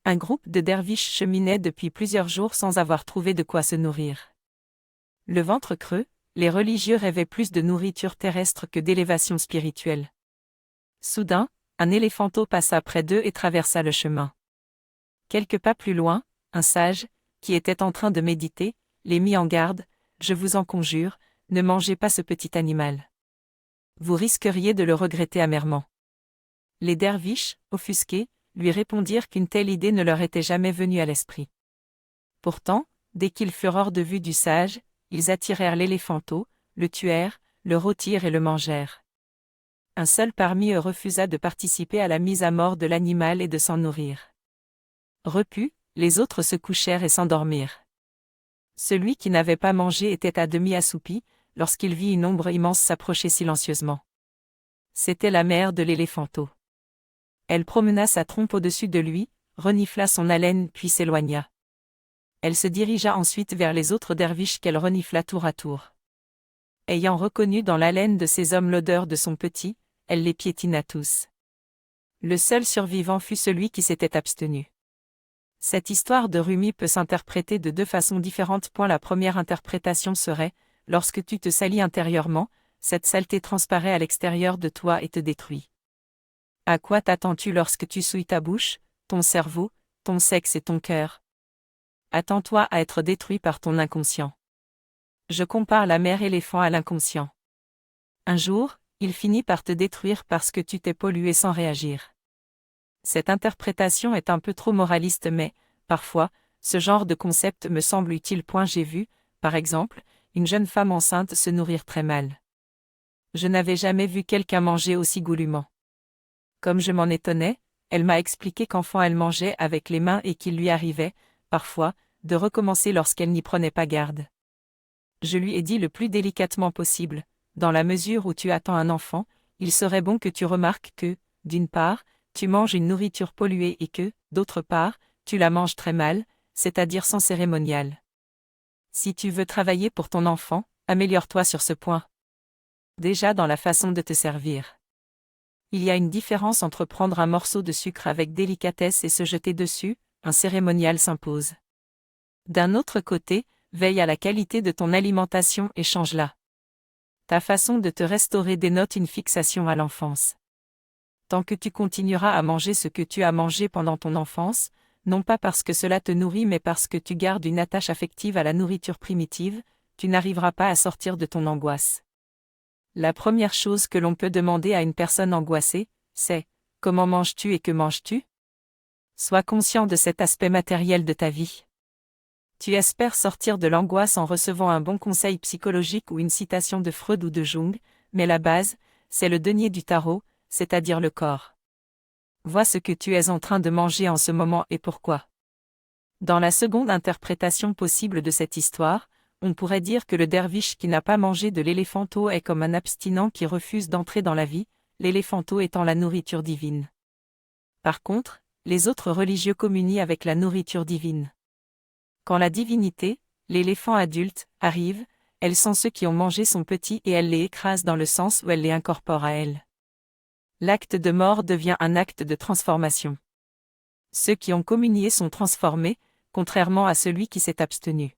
Un groupe de derviches cheminait depuis plusieurs jours sans avoir trouvé de quoi se nourrir. Le ventre creux, les religieux rêvaient plus de nourriture terrestre que d'élévation spirituelle. Soudain, un éléphanteau passa près d'eux et traversa le chemin. Quelques pas plus loin, un sage, qui était en train de méditer, les mit en garde: « Je vous en conjure, ne mangez pas ce petit animal. Vous risqueriez de le regretter amèrement. » Les derviches, offusqués, lui répondirent qu'une telle idée ne leur était jamais venue à l'esprit. Pourtant, dès qu'ils furent hors de vue du sage, ils attirèrent l'éléphanteau, le tuèrent, le rôtirent et le mangèrent. Un seul parmi eux refusa de participer à la mise à mort de l'animal et de s'en nourrir. Repus, les autres se couchèrent et s'endormirent. Celui qui n'avait pas mangé était à demi assoupi, lorsqu'il vit une ombre immense s'approcher silencieusement. C'était la mère de l'éléphanteau. Elle promena sa trompe au-dessus de lui, renifla son haleine puis s'éloigna. Elle se dirigea ensuite vers les autres derviches qu'elle renifla tour à tour. Ayant reconnu dans l'haleine de ces hommes l'odeur de son petit, elle les piétina tous. Le seul survivant fut celui qui s'était abstenu. Cette histoire de Rumi peut s'interpréter de deux façons différentes. La première interprétation serait: lorsque tu te salis intérieurement, cette saleté transparaît à l'extérieur de toi et te détruit. À quoi t'attends-tu lorsque tu souilles ta bouche, ton cerveau, ton sexe et ton cœur? Attends-toi à être détruit par ton inconscient. Je compare la mère éléphant à l'inconscient. Un jour, il finit par te détruire parce que tu t'es pollué sans réagir. Cette interprétation est un peu trop moraliste mais, parfois, ce genre de concept me semble utile. J'ai vu, par exemple, une jeune femme enceinte se nourrir très mal. Je n'avais jamais vu quelqu'un manger aussi goulûment. Comme je m'en étonnais, elle m'a expliqué qu'enfant elle mangeait avec les mains et qu'il lui arrivait, parfois, de recommencer lorsqu'elle n'y prenait pas garde. Je lui ai dit le plus délicatement possible: dans la mesure où tu attends un enfant, il serait bon que tu remarques que, d'une part, tu manges une nourriture polluée et que, d'autre part, tu la manges très mal, c'est-à-dire sans cérémonial. Si tu veux travailler pour ton enfant, améliore-toi sur ce point. Déjà dans la façon de te servir. Il y a une différence entre prendre un morceau de sucre avec délicatesse et se jeter dessus, un cérémonial s'impose. D'un autre côté, veille à la qualité de ton alimentation et change-la. Ta façon de te restaurer dénote une fixation à l'enfance. Tant que tu continueras à manger ce que tu as mangé pendant ton enfance, non pas parce que cela te nourrit mais parce que tu gardes une attache affective à la nourriture primitive, tu n'arriveras pas à sortir de ton angoisse. La première chose que l'on peut demander à une personne angoissée, c'est: comment manges-tu et que manges-tu? Sois conscient de cet aspect matériel de ta vie. Tu espères sortir de l'angoisse en recevant un bon conseil psychologique ou une citation de Freud ou de Jung, mais la base, c'est le denier du tarot, c'est-à-dire le corps. Vois ce que tu es en train de manger en ce moment et pourquoi. Dans la seconde interprétation possible de cette histoire, on pourrait dire que le derviche qui n'a pas mangé de l'éléphanteau est comme un abstinent qui refuse d'entrer dans la vie, l'éléphanteau étant la nourriture divine. Par contre, les autres religieux communient avec la nourriture divine. Quand la divinité, l'éléphant adulte, arrive, elle sent ceux qui ont mangé son petit et elle les écrase dans le sens où elle les incorpore à elle. L'acte de mort devient un acte de transformation. Ceux qui ont communié sont transformés, contrairement à celui qui s'est abstenu.